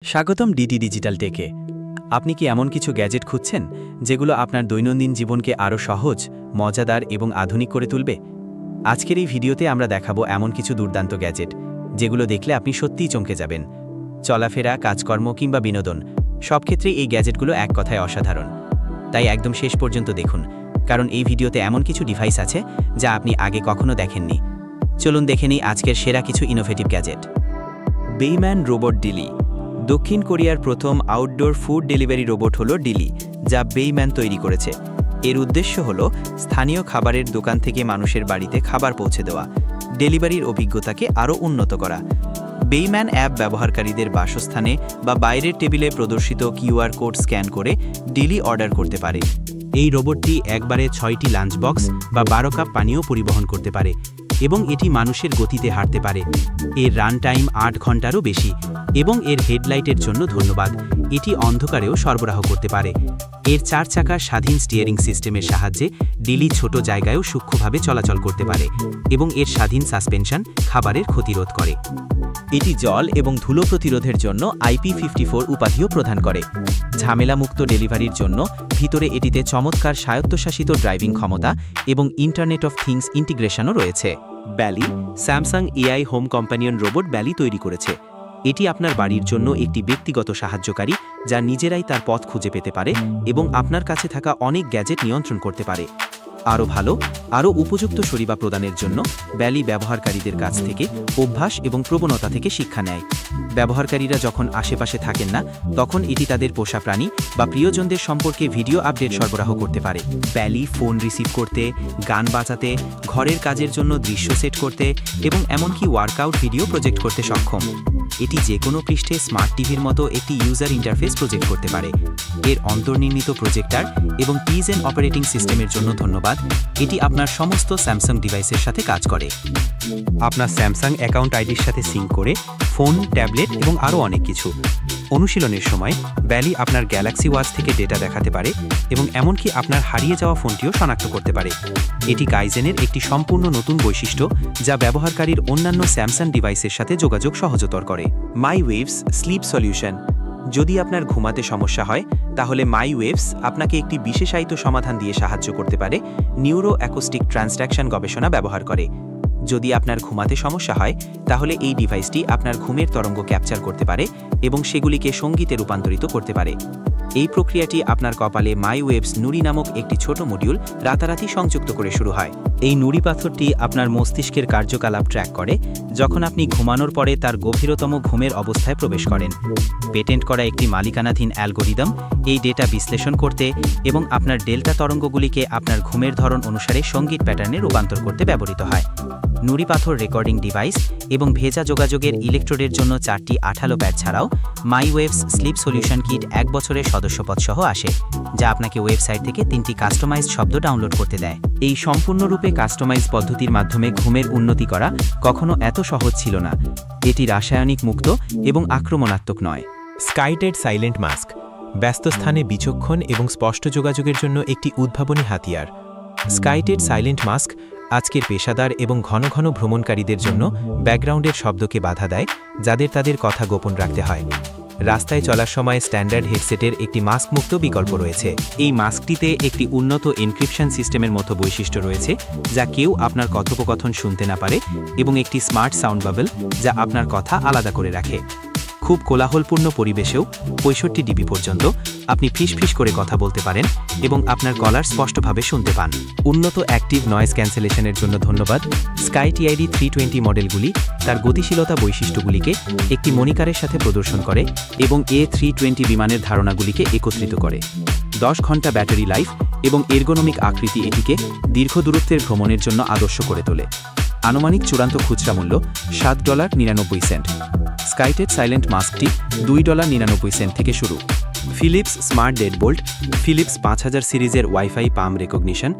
স্বাগতম DD digital টেকে। আপনি কি এমন কিছু গ্যাজেট খুঁজছেন যেগুলো আপনার দৈনন্দিন জীবনকে আরও সহজ, মজাদার এবং আধুনিক করে তুলবে? আজকের এই ভিডিওতে আমরা দেখাবো এমন কিছু দুর্দান্ত গ্যাজেট যেগুলো দেখলে আপনি সত্যিই চমকে যাবেন। চলাফেরা, কাজকর্ম কিংবা বিনোদন, সব ক্ষেত্রেই এই গ্যাজেটগুলো এক কথায় অসাধারণ। তাই একদম শেষ পর্যন্ত দেখুন, কারণ এই ভিডিওতে এমন কিছু ডিভাইস আছে যা আপনি আগে কখনো দেখেননি। চলুন দেখে নিই আজকের সেরা কিছু ইনোভেটিভ গ্যাজেট। বেইম্যান রোবট ডিলি। দক্ষিণ কোরিয়ার প্রথম আউটডোর ফুড ডেলিভারি রোবট হলো ডিলি, যা বেইম্যান তৈরি করেছে। এর উদ্দেশ্য হলো স্থানীয় খাবারের দোকান থেকে মানুষের বাড়িতে খাবার পৌঁছে দেওয়া, ডেলিভারির অভিজ্ঞতাকে আরও উন্নত করা। বেইম্যান অ্যাপ ব্যবহারকারীদের বাসস্থানে বা বাইরের টেবিলে প্রদর্শিত কিউআর কোড স্ক্যান করে ডিলি অর্ডার করতে পারে। এই রোবটটি একবারে 6টি লাঞ্চ বক্স বা 12 কাপ পানীয় পরিবহন করতে পারে এবং এটি মানুষের গতিতে হাঁটতে পারে। এর রান টাইম 8 ঘন্টারও বেশি এবং এর হেডলাইটের জন্য ধন্যবাদ, এটি অন্ধকারেও সরবরাহ করতে পারে। এর 4 চাকার স্বাধীন স্টিয়ারিং সিস্টেমের সাহায্যে ডিলি ছোট জায়গায়ও সূক্ষ্মভাবে চলাচল করতে পারে এবং এর স্বাধীন সাসপেনশন খাবারের ক্ষতিরোধ করে। এটি জল এবং ধুলো প্রতিরোধের জন্য IP54 উপাধিও প্রদান করে। ঝামেলামুক্ত ডেলিভারির জন্য ভিতরে এটিতে চমৎকার স্বায়ত্তশাসিত ড্রাইভিং ক্ষমতা এবং ইন্টারনেট অফ থিংস ইন্টিগ্রেশনও রয়েছে। Belly, Samsung AI home companion robot belly তৈরি করেছে। এটি আপনার বাড়ির জন্য একটি ব্যক্তিগত সাহায্যকারী যা নিজেরাই তার পথ খুঁজে পেতে পারে এবং আপনার কাছে থাকা অনেক গ্যাজেট নিয়ন্ত্রণ করতে পারে। আরও ভালো, আরও উপযুক্ত সেবা প্রদানের জন্য ব্যালি ব্যবহারকারীদের কাছ থেকে অভ্যাস এবং প্রবণতা থেকে শিক্ষা নেয়। ব্যবহারকারীরা যখন আশেপাশে থাকেন না, তখন এটি তাদের পোষা প্রাণী বা প্রিয়জনদের সম্পর্কে ভিডিও আপডেট সরবরাহ করতে পারে। ব্যালি ফোন রিসিভ করতে, গান বাজাতে, ঘরের কাজের জন্য দৃশ্য সেট করতে এবং এমনকি ওয়ার্কআউট ভিডিও প্রজেক্ট করতে সক্ষম। এটি যে কোনো পৃষ্ঠে স্মার্ট টিভির মতো একটি ইউজার ইন্টারফেস প্রজেক্ট করতে পারে। এর অন্তর্নির্মিত প্রজেক্টর এবং টিজেন অপারেটিং সিস্টেমের জন্য ধন্যবাদ, এটি আপনার সমস্ত স্যামসাং ডিভাইসের সাথে কাজ করে। আপনার স্যামসাং অ্যাকাউন্ট আইডির সাথে সিঙ্ক করে ফোন, ট্যাবলেট এবং আরও অনেক কিছু। অনুশীলনের সময় ব্যালি আপনার গ্যালাক্সি ওয়াচ থেকে ডেটা দেখাতে পারে এবং এমনকি আপনার হারিয়ে যাওয়া ফোনটিও শনাক্ত করতে পারে। এটি কাইজেনের একটি সম্পূর্ণ নতুন বৈশিষ্ট্য যা ব্যবহারকারীর অন্যান্য স্যামসাং ডিভাইসের সাথে যোগাযোগ সহজতর করে। মাইওয়েভস স্লিপ সলিউশন। যদি আপনার ঘুমাতে সমস্যা হয়, তাহলে মাইওয়েভস আপনাকে একটি বিশেষায়িত সমাধান দিয়ে সাহায্য করতে পারে। নিউরো অ্যাকোস্টিক ট্রান্সডাকশন গবেষণা ব্যবহার করে। যদি আপনার ঘুমাতে সমস্যা হয়, তাহলে এই ডিভাইসটি আপনার ঘুমের তরঙ্গ ক্যাপচার করতে পারে এবং সেগুলিকে সঙ্গীতে রূপান্তরিত করতে পারে। এই প্রক্রিয়াটি আপনার কপালে মাইওয়েভস নুড়ি নামক একটি ছোট মডিউল রাতারাতি সংযুক্ত করে শুরু হয়। এই নুড়ি পাথরটি আপনার মস্তিষ্কের কার্যকলাপ ট্র্যাক করে যখন আপনি ঘুমানোর পরে তার গভীরতম ঘুমের অবস্থায় প্রবেশ করেন। পেটেন্ট করা একটি মালিকানাধীন অ্যালগোরিদম এই ডেটা বিশ্লেষণ করতে এবং আপনার ডেল্টা তরঙ্গগুলিকে আপনার ঘুমের ধরন অনুসারে সঙ্গীত প্যাটার্নে রূপান্তর করতে ব্যবহৃত হয়। নুড়ি পাথর রেকর্ডিং ডিভাইস এবং ভেজা যোগাযোগের ইলেকট্রোডের জন্য 4টি আঠালো প্যাড ছাড়াও মাইওয়েভস স্লিপ সলিউশন কিট 1 বছরের সদস্যপদ সহ আসে, যা আপনাকে ওয়েবসাইট থেকে 3টি কাস্টমাইজড শব্দ ডাউনলোড করতে দেয়। এই সম্পূর্ণরূপে কাস্টমাইজ পদ্ধতির মাধ্যমে ঘুমের উন্নতি করা কখনো এত সহজ ছিল না। এটি রাসায়নিক মুক্ত এবং আক্রমণাত্মক নয়। স্কাইটেড সাইলেন্ট মাস্ক। ব্যস্ত স্থানে বিচক্ষণ এবং স্পষ্ট যোগাযোগের জন্য একটি উদ্ভাবনী হাতিয়ার। স্কাইটেড সাইলেন্ট মাস্ক আজকের পেশাদার এবং ঘন ঘন ভ্রমণকারীদের জন্য ব্যাকগ্রাউন্ডের শব্দকে বাধা দেয়, যাদের তাদের কথা গোপন রাখতে হয়। রাস্তায় চলার সময় স্ট্যান্ডার্ড হেডসেটের একটি মাস্কমুক্ত বিকল্প রয়েছে। এই মাস্কটিতে একটি উন্নত এনক্রিপশন সিস্টেমের মতো বৈশিষ্ট্য রয়েছে যা কেউ আপনার কথোপকথন শুনতে না পারে এবং একটি স্মার্ট সাউন্ড বাবল যা আপনার কথা আলাদা করে রাখে। খুব কোলাহলপূর্ণ পরিবেশেও 65 ডিবি পর্যন্ত আপনি ফিস করে কথা বলতে পারেন এবং আপনার গলার স্পষ্টভাবে শুনতে পান। উন্নত অ্যাক্টিভ নয়েজ ক্যান্সেলেশনের জন্য ধন্যবাদ। স্কাই টিআইডি 320 মডেলগুলি তার গতিশীলতা বৈশিষ্ট্যগুলিকে একটি মনিকারের সাথে প্রদর্শন করে এবং A320 বিমানের ধারণাগুলিকে একত্রিত করে। 10 ঘন্টা ব্যাটারি লাইফ এবং এরগোনমিক আকৃতি এটিকে দীর্ঘ দূরত্বের ভ্রমণের জন্য আদর্শ করে তোলে। আনুমানিক চূড়ান্ত খুচরা মূল্য $7.99। স্কাইটেড সাইলেন্ট মাস্কটি $2.99 থেকে শুরু। Philips smart deadbolt. ফিলিপস 5000 সিরিজের ওয়াইফাই পাম রেকগনিশন।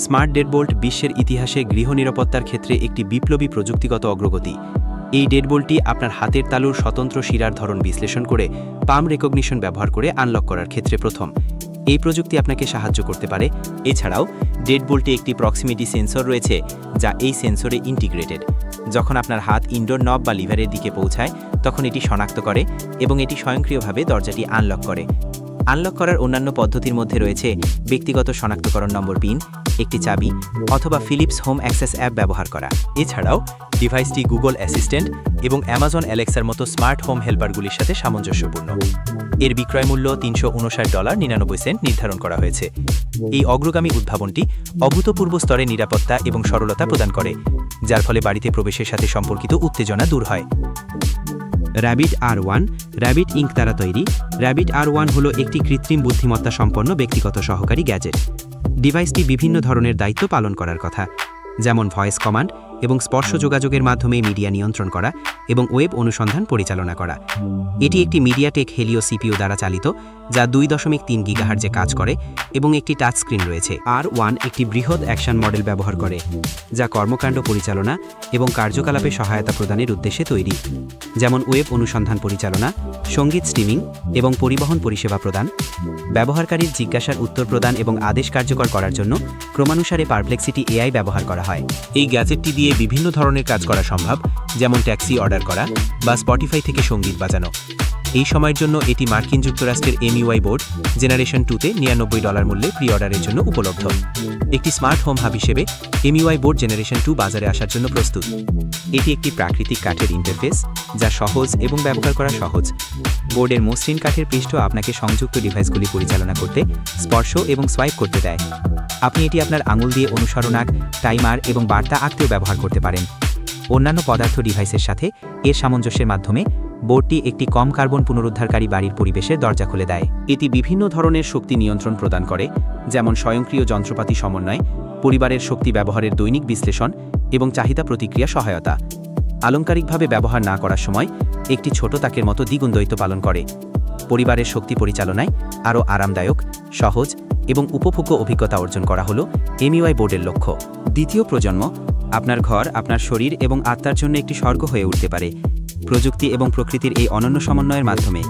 স্মার্ট ডেডবোল্ট বিশ্বের ইতিহাসে গৃহ নিরাপত্তার ক্ষেত্রে একটি বিপ্লবী প্রযুক্তিগত অগ্রগতি। এই ডেডবোল্টটি আপনার হাতের তালুর স্বতন্ত্র শিরার ধরন বিশ্লেষণ করে পাম রেকগনিশন ব্যবহার করে আনলক করার ক্ষেত্রে প্রথম। এই প্রযুক্তি আপনাকে সাহায্য করতে পারে। এছাড়াও ডেডবোল্টে একটি প্রক্সিমিটি সেন্সর রয়েছে যা এই সেন্সরে ইন্টিগ্রেটেড, যখন আপনার হাত ইনডোর নব বা লিভারের দিকে পৌঁছায় তখন এটি শনাক্ত করে এবং এটি স্বয়ংক্রিয়ভাবে দরজাটি আনলক করে। আনলক করার অন্যান্য পদ্ধতির মধ্যে রয়েছে ব্যক্তিগত শনাক্তকরণ নম্বর পিন, একটি চাবি অথবা ফিলিপস হোম অ্যাক্সেস অ্যাপ ব্যবহার করা। এছাড়াও ডিভাইসটি গুগল অ্যাসিস্ট্যান্ট এবং অ্যামাজন অ্যালেক্সার মতো স্মার্ট হোম হেল্পারগুলির সাথে সামঞ্জস্যপূর্ণ। এর বিক্রয় মূল্য $359.99 নির্ধারণ করা হয়েছে। এই অগ্রগামী উদ্ভাবনটি অভূতপূর্ব স্তরে নিরাপত্তা এবং সরলতা প্রদান করে, যার ফলে বাড়িতে প্রবেশের সাথে সম্পর্কিত উত্তেজনা দূর হয়। র্যাবিট R1 র্যাবিট ইঙ্ক দ্বারা তৈরি। র্যাবিট R1 হল একটি কৃত্রিম বুদ্ধিমত্তা সম্পন্ন ব্যক্তিগত সহকারী গ্যাজেট। ডিভাইসটি বিভিন্ন ধরনের দায়িত্ব পালন করার কথা, যেমন ভয়েস কমান্ড এবং স্পর্শ যোগাযোগের মাধ্যমে মিডিয়া নিয়ন্ত্রণ করা এবং ওয়েব অনুসন্ধান পরিচালনা করা। এটি একটি মিডিয়াটেক হেলিও CPU দ্বারা চালিত, যা 2.3 গিগাহার্জে কাজ করে এবং একটি টাচ স্ক্রিন রয়েছে। R1 একটি বৃহৎ অ্যাকশন মডেল ব্যবহার করে, যা কর্মকাণ্ড পরিচালনা এবং কার্যকলাপে সহায়তা প্রদানের উদ্দেশ্যে তৈরি, যেমন ওয়েব অনুসন্ধান পরিচালনা, সঙ্গীত স্ট্রিমিং এবং পরিবহন পরিষেবা প্রদান। ব্যবহারকারীর জিজ্ঞাসার উত্তর প্রদান এবং আদেশ কার্যকর করার জন্য ক্রমানুসারে পারপ্লেক্সিটি AI ব্যবহার করা হয়। এই গ্যাজেটটি দিয়ে বিভিন্ন ধরনের কাজ করা সম্ভব, যেমন ট্যাক্সি অর্ডার করা বা স্পটিফাই থেকে সঙ্গীত বাজানো। এই সময়ের জন্য এটি মার্কিন যুক্তরাষ্ট্রের MUI বোর্ড জেনারেশন 2-তে $99 মূল্যে প্রি অর্ডারের জন্য উপলব্ধ। একটি স্মার্ট হোম হাব হিসেবে MUI বোর্ড জেনারেশন 2 বাজারে আসার জন্য প্রস্তুত। এটি একটি প্রাকৃতিক কাঠের ইন্টারফেস, যা সহজ এবং ব্যবহার করা সহজ। বোর্ডের মসৃণ কাঠের পৃষ্ঠ আপনাকে সংযুক্ত ডিভাইসগুলি পরিচালনা করতে, স্পর্শ এবং সোয়াইপ করতে দেয়। আপনি এটি আপনার আঙুল দিয়ে অনুসরণাক, টাইমার এবং বার্তা আঁকতেও ব্যবহার করতে পারেন। অন্যান্য পদার্থ ডিভাইসের সাথে এর সামঞ্জস্যের মাধ্যমে বোর্ডটি একটি কম কার্বন পুনরুদ্ধারকারী বাড়ির পরিবেশের দরজা খুলে দেয়। এটি বিভিন্ন ধরনের শক্তি নিয়ন্ত্রণ প্রদান করে, যেমন স্বয়ংক্রিয় যন্ত্রপাতি সমন্বয়, পরিবারের শক্তি ব্যবহারের দৈনিক বিশ্লেষণ এবং চাহিদা প্রতিক্রিয়া সহায়তা। আলংকারিকভাবে ব্যবহার না করার সময় একটি ছোট তাকের মতো দ্বিগুণ দায়িত্ব পালন করে। পরিবারের শক্তি পরিচালনায় আরও আরামদায়ক, সহজ এবং উপভোগ্য অভিজ্ঞতা অর্জন করা হল MUI বোর্ডের লক্ষ্য। দ্বিতীয় প্রজন্ম আপনার ঘর আপনার শরীর এবং আত্মার জন্য একটি স্বর্গ হয়ে উঠতে পারে প্রযুক্তি এবং প্রকৃতির এই অনন্য সমন্বয়ের মাধ্যমে।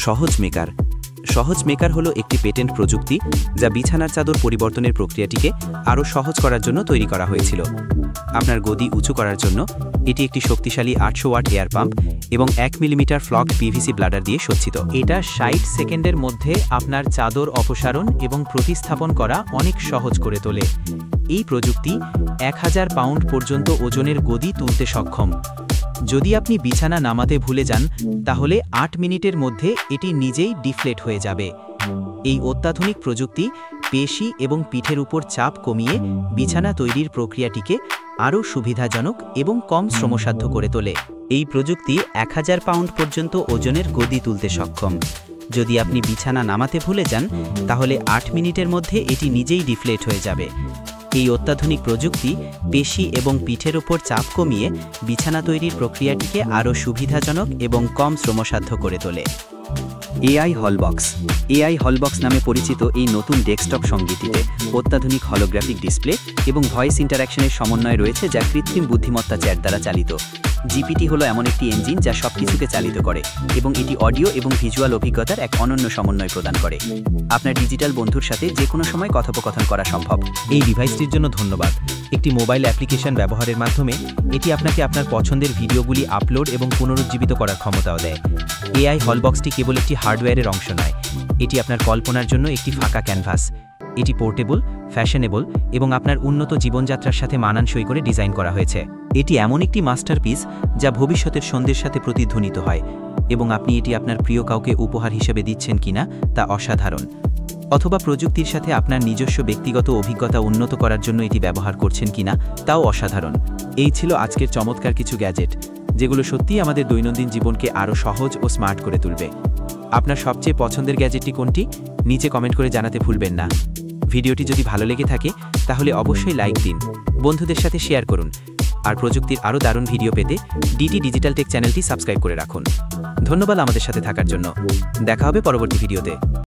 সহজ মেকার। সহজ মেকার হলো একটি পেটেন্ট প্রযুক্তি যা বিছানার চাদর পরিবর্তনের প্রক্রিয়াটিকে আরও সহজ করার জন্য তৈরি করা হয়েছিল। আপনার গদি উঁচু করার জন্য এটি একটি শক্তিশালী 800 ওয়াট এয়ার পাম্প এবং 1 মিলিমিটার ফ্লকড PVC ব্লাডার দিয়ে সজ্জিত। এটা 60 সেকেন্ডের মধ্যে আপনার চাদর অপসারণ এবং প্রতিস্থাপন করা অনেক সহজ করে তোলে। এই প্রযুক্তি 1000 পাউন্ড পর্যন্ত ওজনের গদি তুলতে সক্ষম। যদি আপনি বিছানা নামাতে ভুলে যান, তাহলে 8 মিনিটের মধ্যে এটি নিজেই ডিফ্লেট হয়ে যাবে। এই অত্যাধুনিক প্রযুক্তি পেশি এবং পিঠের উপর চাপ কমিয়ে বিছানা তৈরির প্রক্রিয়াটিকে আরও সুবিধাজনক এবং কম শ্রমসাধ্য করে তোলে। এই প্রযুক্তি 1000 পাউন্ড পর্যন্ত ওজনের গদি তুলতে সক্ষম। যদি আপনি বিছানা নামাতে ভুলে যান, তাহলে 8 মিনিটের মধ্যে এটি নিজেই ডিফ্লেট হয়ে যাবে। এই অত্যাধুনিক প্রযুক্তি পেশি এবং পিঠের উপর চাপ কমিয়ে বিছানা তৈরির প্রক্রিয়াটিকে আরও সুবিধাজনক এবং কম শ্রমসাধ্য করে তোলে। AI হলবক্স। AI হলবক্স নামে পরিচিত এই নতুন ডেস্কটপ সঙ্গীটিতে অত্যাধুনিক হলোগ্রাফিক ডিসপ্লে এবং ভয়েস ইন্টারাকশনের সমন্বয় রয়েছে, যা কৃত্রিম বুদ্ধিমত্তা চ্যাট দ্বারা চালিত। GPT হলো এমন একটি ইঞ্জিন যা সবকিছুকে চালিত করে এবং এটি অডিও এবং ভিজুয়াল অভিজ্ঞতার এক অনন্য সমন্বয় প্রদান করে। আপনার ডিজিটাল বন্ধুর সাথে যে কোনো সময় কথোপকথন করা সম্ভব। এই ডিভাইসটির জন্য ধন্যবাদ। একটি মোবাইল অ্যাপ্লিকেশন ব্যবহারের মাধ্যমে এটি আপনাকে আপনার পছন্দের ভিডিওগুলি আপলোড এবং পুনরুজ্জীবিত করার ক্ষমতাও দেয়। AI হলবক্সটি কেবল একটি হার্ডওয়্যারের অংশ নয়, এটি আপনার কল্পনার জন্য একটি ফাঁকা ক্যানভাস। এটি পোর্টেবল, ফ্যাশনেবল এবং আপনার উন্নত জীবনযাত্রার সাথে মানানসই করে ডিজাইন করা হয়েছে। এটি এমন একটি মাস্টারপিস যা ভবিষ্যতের সন্ধ্যের সাথে প্রতিধ্বনিত হয়, এবং আপনি এটি আপনার প্রিয় কাউকে উপহার হিসেবে দিচ্ছেন কিনা তা অসাধারণ। অথবা প্রযুক্তির সাথে আপনার নিজস্ব ব্যক্তিগত অভিজ্ঞতা উন্নত করার জন্য এটি ব্যবহার করছেন কিনা তাও অসাধারণ। এই ছিল আজকের চমৎকার কিছু গ্যাজেট, যেগুলো সত্যিই আমাদের দৈনন্দিন জীবনকে আরও সহজ ও স্মার্ট করে তুলবে। আপনার সবচেয়ে পছন্দের গ্যাজেটটি কোনটি? নিচে কমেন্ট করে জানাতে ভুলবেন না। ভিডিওটি যদি ভালো লেগে থাকে তাহলে অবশ্যই লাইক দিন, বন্ধুদের সাথে শেয়ার করুন, আর প্রযুক্তির আরও দারুণ ভিডিও পেতে ডিটি ডিজিটাল টেক চ্যানেলটি সাবস্ক্রাইব করে রাখুন। ধন্যবাদ আমাদের সাথে থাকার জন্য। দেখা হবে পরবর্তী ভিডিওতে।